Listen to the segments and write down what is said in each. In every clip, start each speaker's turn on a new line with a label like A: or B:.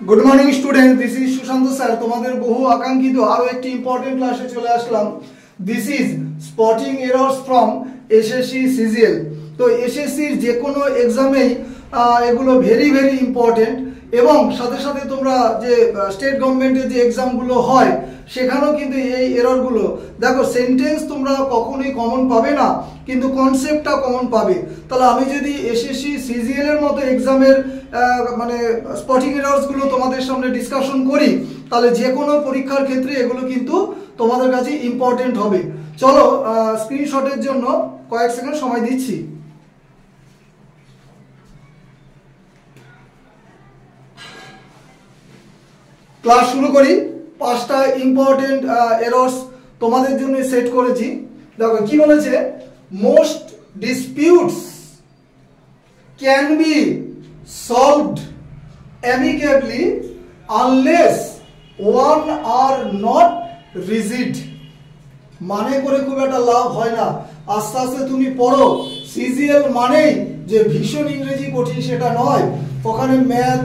A: Good morning student, this is Sushant sir. तुम्हारे बहु आकांक्षित आरो एक इम्पोर्टेंट क्लासे चले आसलाम। This is spotting errors from SSC CGL. तो एसएससी जे कोनो एग्जामे एगुलो भेरी भेरी इम्पोर्टेंट এবং সাথে সাথে তোমরা যে স্টেট গভর্নমেন্টের যে এক্সামগুলো হয় সেখানেও কিন্তু এই এররগুলো দেখো। সেন্টেন্স তোমরা কখনোই কমন পাবে না, কিন্তু কনসেপ্টটা কমন পাবে। তাহলে আমি যদি এসএসসি সিজিএল এর মতো এক্সামের মানে স্পটিং এরর্সগুলো তোমাদের সামনে ডিসকাশন করি, তাহলে যে কোনো পরীক্ষার ক্ষেত্রে এগুলো কিন্তু তোমাদের কাছে ইম্পর্টেন্ট হবে। চলো স্ক্রিনশটের জন্য কয়েক সেকেন্ড সময় দিচ্ছি। ক্লাস শুরু করি। পাঁচটা ইম্পর্টেন্ট এরর্স তোমাদের জন্য সেট করেছি। দেখো কি বলেছে, most disputes can be solved amicably unless one are not rigid. মানে করে খুব একটা লাভ হয় না, আস্তে আস্তে তুমি পড়ো। সিজিএল মানেই যে ভীষণ ইংরেজি কঠিন সেটা নয়, ওখানে ম্যাথ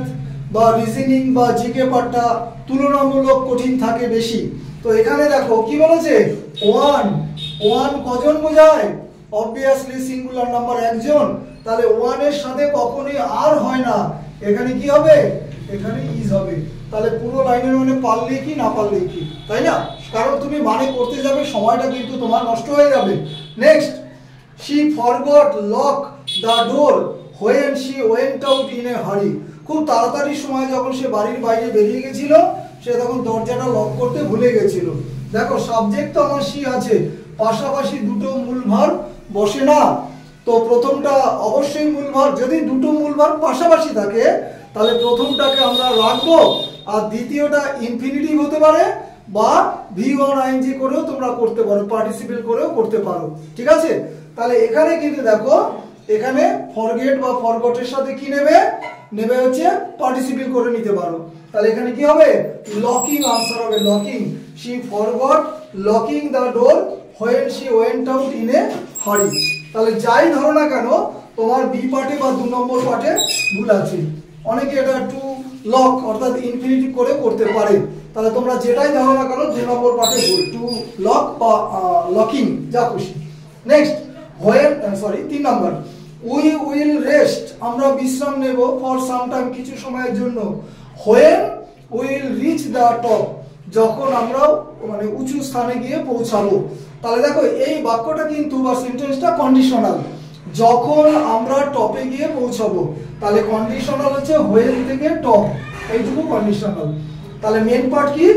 A: বা রিজনিং বা জিকে পার্টটা তুলনামূলক কঠিন থাকে বেশি। তো এখানে দেখো কি বলেছে, ওয়ান ওয়ান কজন বোঝায়? অবভিয়াসলি সিঙ্গুলার নাম্বার একজন। তাহলে ওয়ান এর সাথে কখনোই আর হয় না, এখানে কি হবে? এখানে ইজ হবে। তাহলে পুরো লাইনের মানে পারলে কি না পারলে কি, তাই না? কারণ তুমি মানে করতে যাবে, সময়টা কিন্তু তোমার নষ্ট হয়ে যাবে। Next, she forgot lock the door when she went out in a hurry। খুব তাড়াতাড়ি সময় যখন সে বাড়ির বাইরে বেরিয়ে গেছিল, সে তখন দরজাটা লক করতে ভুলে গেছিল। দেখো সাবজেক্ট তো আমার সি আছে, পাশাপাশি দুটো মূল ভার্ব বসে না। তো প্রথমটা অবশ্যই মূল ভার্ব। যদি দুটো মূল ভার্ব পাশাপাশি থাকে তাহলে প্রথমটাকে আমরা রাখবো, আর দ্বিতীয়টা ইনফিনিটিভ হতে পারে বা ভি1 আইএনজি করেও তোমরা করতে পারো, পার্টিসিপেল করেও করতে পারো। ঠিক আছে? তাহলে এখানে কিন্তু দেখো, এখানে ফরগেট বা ফরগটের সাথে কি নেবে? নেবে হচ্ছে পার্টিসিপেল করে নিতে পারো। তাহলে এখানে কি হবে? লকিং আনসার হবে, locking. she forgot locking the door when she went out in a hurry। তাহলে যাই ধরো না কেন, তোমার বি পার্টে বা 2 নম্বর পার্টে ভুল আছে। অনেকে এটা টু লক অর্থাৎ ইনফিনিটিভ করে করতে পারে। তাহলে তোমরা যেটাই ধরো না কেন 2 নম্বর পার্টে ভুল, টু লক বা লকিং, যা খুশি। Next, when 3 number, we will rest, আমরা বিশ্রাম নেব ফর সাম টাইম, কিছু সময়ের জন্য। when we will reach the top, যখন আমরা মানে উঁচু স্থানে গিয়ে পৌঁছাবো। তাহলে দেখো এই বাক্যটা কিন্তু বা সেন্টেন্সটা কন্ডিশনাল, যখন আমরা টপে গিয়ে পৌঁছাবো। তাহলে কন্ডিশনাল হচ্ছে when থেকে টপ, এইটুকু কন্ডিশনাল। তাহলে মেন পার্ট কি?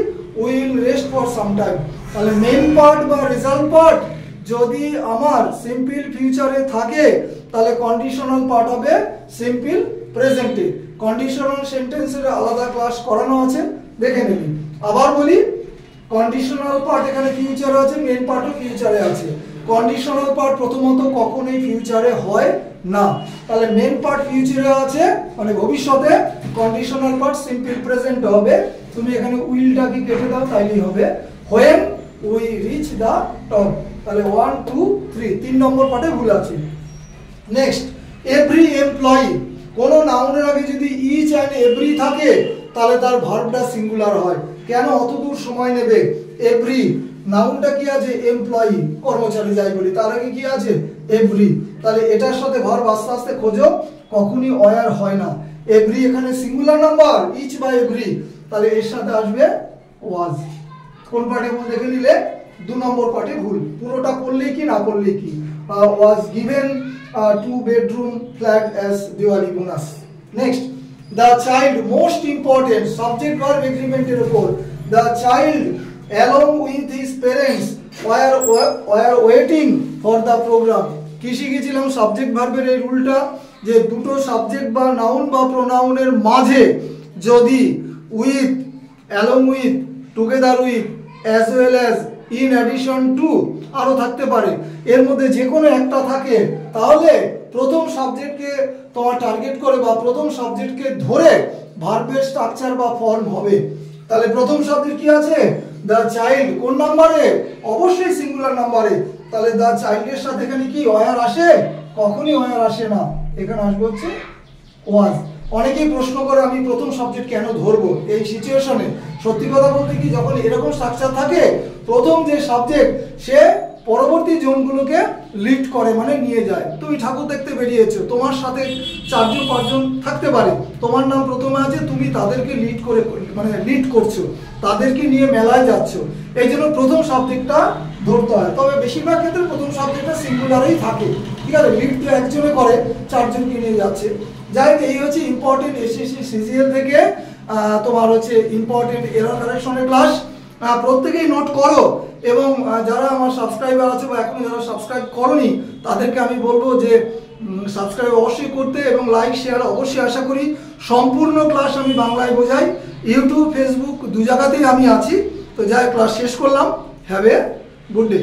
A: we will rest for some time। তাহলে মেন পার্ট বা রেজাল্ট পার্ট যদি আমার সিম্পল ফিউচারে থাকে, তাহলে কন্ডিশনাল পার্ট হবে সিম্পল প্রেজেন্টে। কন্ডিশনাল সেন্টেন্সের আলাদা ক্লাস করানো আছে, দেখে নিবি। আবার বলি, কন্ডিশনাল পার্ট এখানে ফিউচারে আছে, মেন পার্টও ফিউচারে আছে। কন্ডিশনাল পার্ট প্রথমত কখনোই ফিউচারে হয় না। তাহলে মেন পার্ট ফিউচারে আছে মানে ভবিষ্যতে, কন্ডিশনাল পার্ট সিম্পল প্রেজেন্ট হবে। তুমি এখানে উইলটাকে কেটে দাও, তাইলেই হবে when we reach the top। তাহলে 1 2 3 3 নম্বর পার্টে ভুল আছে। নেক্সট, এভরি এমপ্লয়ি, কোন নাউনের আগে যদি ইচ এন্ড এভরি থাকে তাহলে তার ভার্বটা সিঙ্গুলার হয়। কেন অত দূর সময় নেবে? এভরি নাউনটা কি আছে? এমপ্লয়ি, কর্মচারী যাই বলি, তার আগে কি আছে? এভরি। তাহলে এটার সাথে ভার্ব আস্তে আস্তে খোঁজো, কখনই অয়ার হয় না। এভরি এখানে সিঙ্গুলার নাম্বার, ইচ বা এভরি, তাহলে এর সাথে আসবে ওয়াজ। কোন পার্টে ভুল দেখে নিলে? 2 নম্বর পার্টে ভুল। পুরোটা পড়লেই কি না পড়লেই কি? Was given 2 bedroom flat as Diwali bonus। Next, the child, most important subject verb এগ্রিমেন্টের উপর। the child along with his parents were waiting for the program। কি শিখেছিলাম সাবজেক্ট ভার্বের এই রুলটা, যে দুটো সাবজেক্ট বা নাউন বা প্রোনাউনের মাঝে যদি with, along with, together with, as well as, in addition to আরো থাকতে পারে, এর মধ্যে যে কোনো একটা থাকে, তাহলে প্রথম সাবজেক্টকে তোমার টার্গেট করে বা প্রথম সাবজেক্টকে ধরে ভার্বের স্ট্রাকচার বা ফর্ম হবে। তাহলে প্রথম সাবজেক্ট কি আছে? The child. কোন নাম্বারে? অবশ্যই সিঙ্গুলার নাম্বারে। তাহলে দ্য চাইল্ডের সাথে এখানে কি ওয়ার আসে? কখনই ওয়ার আসে না, এখানে আসবে হচ্ছে ওয়াজ। অনেকেই প্রশ্ন করে আমি প্রথম সাবজেক্ট কেন ধরবো এই সিচুয়েশনে। সত্যি কথা বলতে কি, যখন এরকম স্ট্রাকচার থাকে, প্রথম যে সাবজেক্ট সে পরবর্তী জোনগুলোকে লিড করে, মানে নিয়ে যায়। তুমি ঠাকুর দেখতে বেরিয়েছো, তোমার সাথে 4-5 জন থাকতে পারে, তোমার নাম প্রথমে আছে, তুমি তাদেরকে লিড করে, মানে লিড করছো, তাদেরকে নিয়ে মেলায় যাচ্ছ, এই জন্য প্রথম সাবজেক্টটা ধরতে হয়। তবে বেশিরভাগ ক্ষেত্রে প্রথম সাবজেক্টটা সিঙ্গুলারেই থাকে, ঠিক আছে। লিড তো একজনে করে, 4জনকে নিয়ে যাচ্ছে। যাই হোক, এই হচ্ছে ইম্পর্টেন্ট এসএসসি সিজিএল থেকে তোমার হচ্ছে ইম্পর্টেন্ট এরর কারেকশনের ক্লাস। প্রত্যেকেই নোট করো, এবং যারা আমার সাবস্ক্রাইবার আছে বা এখনো যারা সাবস্ক্রাইব করোনি তাদেরকে আমি বলবো যে সাবস্ক্রাইব অবশ্যই করতে, এবং লাইক শেয়ার অবশ্যই। আশা করি সম্পূর্ণ ক্লাস আমি বাংলায় বোঝাই, ইউটিউব ফেসবুক 2 জায়গাতেই আমি আছি। তো যাই, ক্লাস শেষ করলাম। Have a good day.